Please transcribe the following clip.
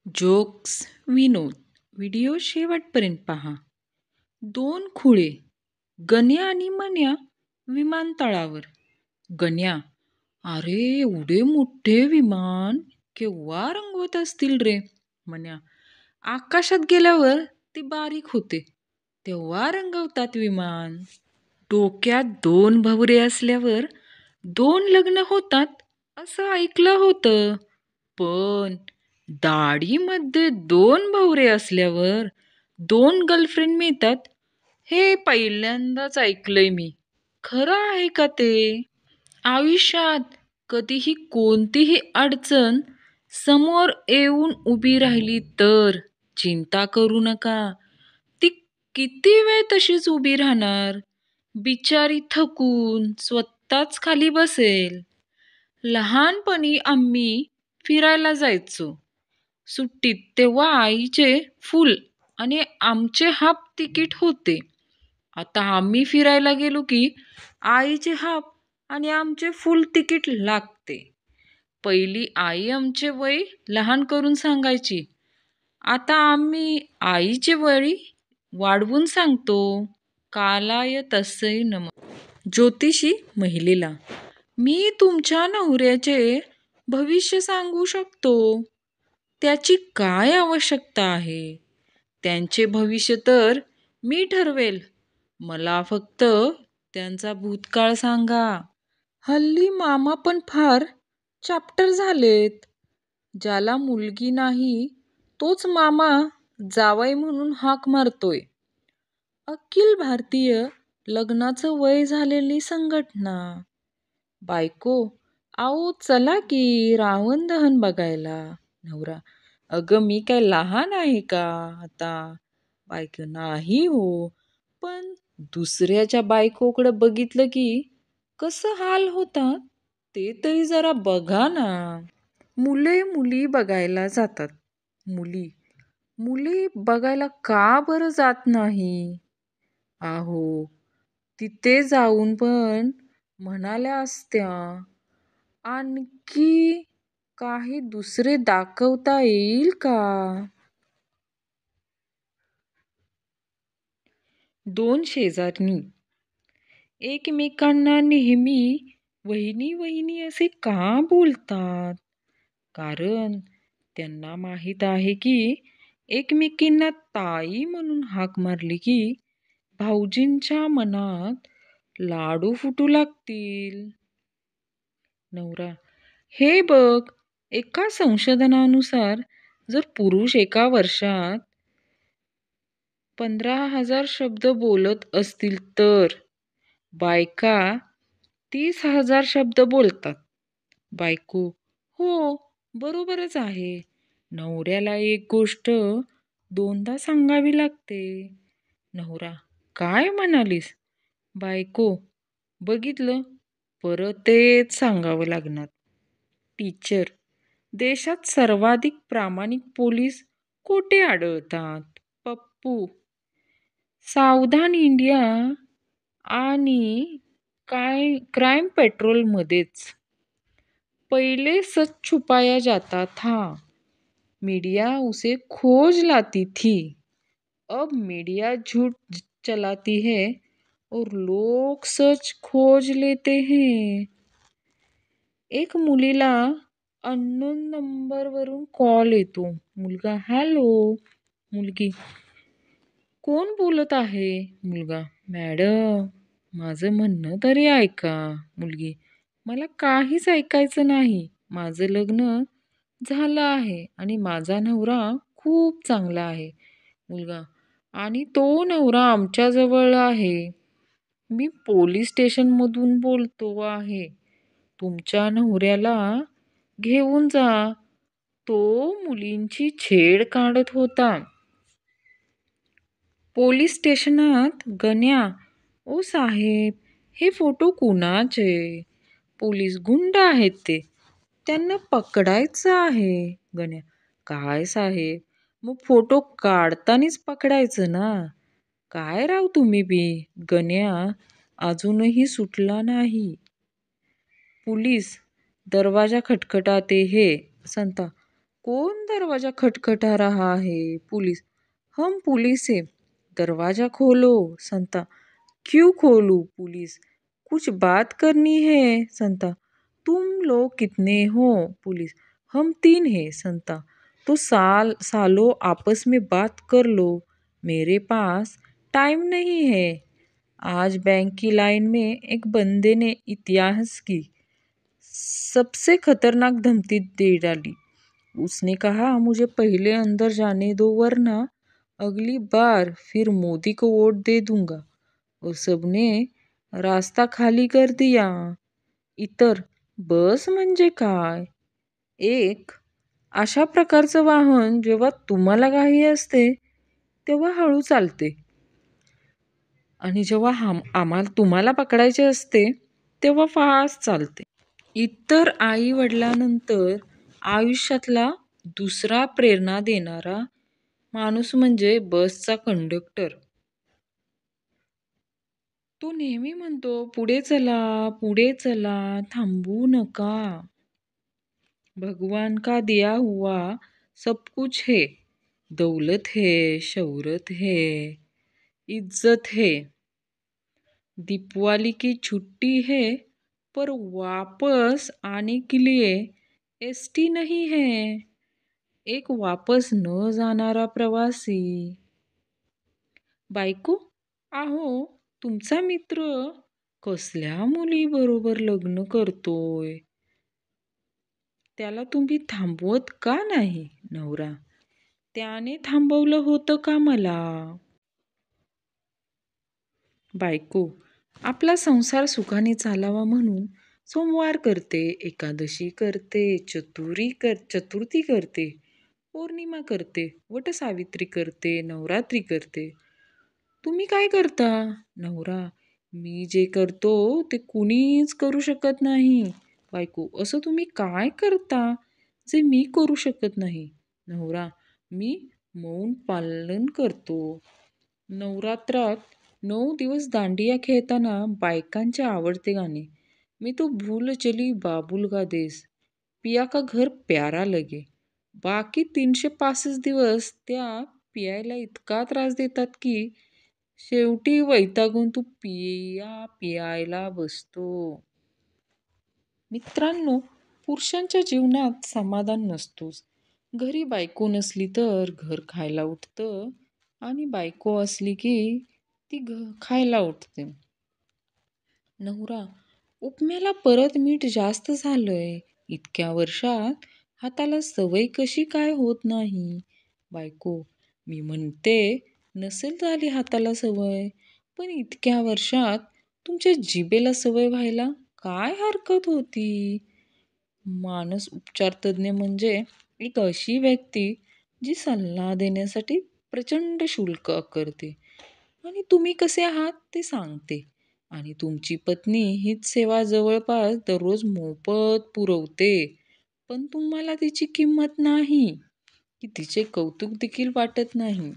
Jokes, विनोद. Video शेवटपर्यंत पहा. दोन खुळे, गण्या आणि मन्या विमानतळावर. गण्या: अरे, एवढे मोठे विमान केव्हा रंगवत असतील रे. मन्या: आकाशात गेल्यावर ते बारीक होते, तेव्हा रंगवतात विमान. डोक्यात दोन भवरे असल्यावर दोन लग्न होतात असं ऐकलं होतं, पण दाढीमध्ये दोन भवरे असल्यावर दोन गर्लफ्रेंड मिळतात हे पहिल्यांदाच ऐकलंय मी. खरं आहे का ते? आयुष्यात कधीही कोणतीही अडचण समोर येऊन उभी राहिली तर चिंता करू नका. ती किती वेळ तशीच उभी राहणार, बिचारी थकून स्वतःच खाली बसेल. लहानपणी आम्ही फिरायला जायचो सुट्टीत, तेव्हा आईचे फुल आणि आमचे हाफ तिकीट होते. आता आम्ही फिरायला गेलो की आईचे हाफ आणि आमचे फुल तिकीट लागते. पहिली आई आमचे वय लहान करून सांगायची, आता आम्ही आईचे वय वाढवून सांगतो. कालाय तस्यै नमः. ज्योतिषी महिलेला: मी तुमच्या नवऱ्याचे भविष्य सांगू शकतो. त्याची काय आवश्यकता आहे? त्यांचे भविष्य तर मी ठरवेल. मला फक्त त्यांचा भूतकाळ सांगा. हल्ली मामा पण फार चाप्टर झालेत. ज्याला मुलगी नाही तोच मामा जावई म्हणून हाक मारतोय. अखिल भारतीय लग्नाचं वय झालेली संघटना. बायको: आओ चला की रावण दहन बघायला. नवरा: अगं मी काय लहान आहे का आता? बायको: नाही हो, पण दुसऱ्याच्या बायकोकडे बघितलं की कसं हाल होतात ते तरी जरा बघा ना. मुले मुली बघायला जातात. मुली: मुली बघायला का बरं जात नाही? आहो, तिथे जाऊन पण म्हणाल्या असत्या, आणखी काही दुसरे दाखवता येईल का? दोन शेजारणी एकमेकांना नेहमी वहिनी वहिनी असे का बोलतात? कारण त्यांना माहीत आहे की एकमेकींना ताई म्हणून हाक मारली की भाऊजींच्या मनात लाडू फुटू लागतील. नवरा: हे बघ, एका संशोधनानुसार जर पुरुष एका वर्षात 15,000 शब्द बोलत असतील तर बायका 30,000 शब्द बोलतात. बायको: हो, बरोबरच आहे. नवऱ्याला एक गोष्ट दोनदा सांगावी लागते. नवरा: काय म्हणालीस? बायको: बघितलं, परत तेच सांगावं लागणार. टीचर: देशात सर्वाधिक प्रामाणिक पोलीस कोठे आढळतात? पप्पू: सावधान इंडिया आणि क्राईम पेट्रोलमध्येच. पहिले सच छुपाया जाता था, मीडिया उसे खोज लाती थी. अब मीडिया झूठ चलाती है और लोग सच खोज लेते हैं. एक मुलीला अननोन नंबरवरून कॉल येतो. मुलगा: हॅलो. मुलगी: कोण बोलत आहे? मुलगा: मॅडम, माझं म्हणणं तरी ऐका. मुलगी: मला काहीच ऐकायचं नाही. माझं लग्न झालं आहे आणि माझा नवरा खूप चांगला आहे. मुलगा: आणि तो नवरा आमच्याजवळ आहे. मी पोलीस स्टेशनमधून बोलतो आहे. तुमच्या नवऱ्याला घेऊन जा. तो मुलींची छेड काढत होता. पोलीस स्टेशनात गण्या: ओ साहेब, हे फोटो कुणाचे? पोलीस: गुंड आहेत ते, त्यांना पकडायचं आहे. गण्या: काय साहेब, मग फोटो काढतानीच पकडायचं ना. काय राव तुम्ही बी. गण्या अजूनही सुटला नाही. पोलीस: दरवाजा खटखटाते हे. संता: कौन दरवाजा खटखटा रहा है? पुलिस, हम पुलिस है, दरवाजा खोलो। संता, क्यों खोलूं? पुलिस, कुछ बात करनी है। संता, तुम लोग कितने हो? पुलिस, हम 3 हैं। संता, तो सालों आपस में बात कर लो, मेरे पास टाइम नहीं है। आज बैंक की लाइन में एक बंदे ने इतिहास की सबसे खतरनाक धमकी दे डाली। उसने कहा, मुझे पहले अंदर जाने दो वरना अगली बार फिर मोदी को वोट दे दूंगा। और सबने रास्ता खाली कर दिया. इतर बस म्हणजे काय? एक अशा प्रकारचं वाहन जेव्हा तुम्हाला घाई असते तेव्हा हळू चालते आणि जेव्हा आम्हाला तुम्हाला पकडायचे असते तेव्हा फास्ट चालते. इतर आई वडिलांनंतर आयुष्यातला दुसरा प्रेरणा देणारा माणूस म्हणजे बसचा कंडक्टर. तो नेहमी म्हणतो, पुढे चला, पुढे चला, थांबू नका. भगवान का दिया हुआ सब कुछ है, दौलत है, शौहरत है, इज्जत है, दीपावली की छुट्टी है, पर वापस आने के लिए एसटी नहीं है. एक वापस न जाणारा प्रवासी. बायको, अहो तुमचा मित्र कसल्या मुलीबरोबर लग्न करतोय? त्याला तुम्ही थांबवत का नाही? नवरा, त्याने थांबवलं होतं का मला? बायको, आपला संसार सुखाने चालावा म्हणून सोमवार करते, एकादशी करते, चतुर्थी करते, पौर्णिमा करते, वटसावित्री करते, नवरात्री करते. तुम्ही काय करता? नवरा, मी जे करतो ते कुणीच करू शकत नाही. बायको, असं तुम्ही काय करता जे मी करू शकत नाही? नवरा, मी मौन पालन करतो. नवरात्रात 9 दिवस दांडिया खेळताना बायकांचे आवडते गाणे. मी तो भूल चली बाबुल का देश, पिया का घर प्यारा लगे. बाकी 365 दिवस त्या पियायला इतका त्रास देतात की शेवटी वैतागून तू पियायला बसतो. मित्रांनो, पुरुषांच्या जीवनात समाधान नसतोच. घरी बायको नसली तर घर खायला उठतं आणि बायको असली की ती खायला उठते. नवरा, उपम्याला परत मीठ जास्त झालंय. इतक्या वर्षात हाताला सवय कशी काय होत नाही? बायको, मी म्हणते नसेल झाली हाताला सवय, पण इतक्या वर्षात तुमच्या जिभेला सवय व्हायला काय हरकत होती? मानस उपचार तज्ज्ञ म्हणजे एक अशी व्यक्ती जी सल्ला देण्यासाठी प्रचंड शुल्क आकारते आणि तुम्ही कसे आहात ते सांगते आणि तुमची पत्नी हीच सेवा जवळपास दररोज मोफत पुरवते, पण तुम्हाला तिची किंमत नाही की तिचे कौतुक देखील वाटत नाही.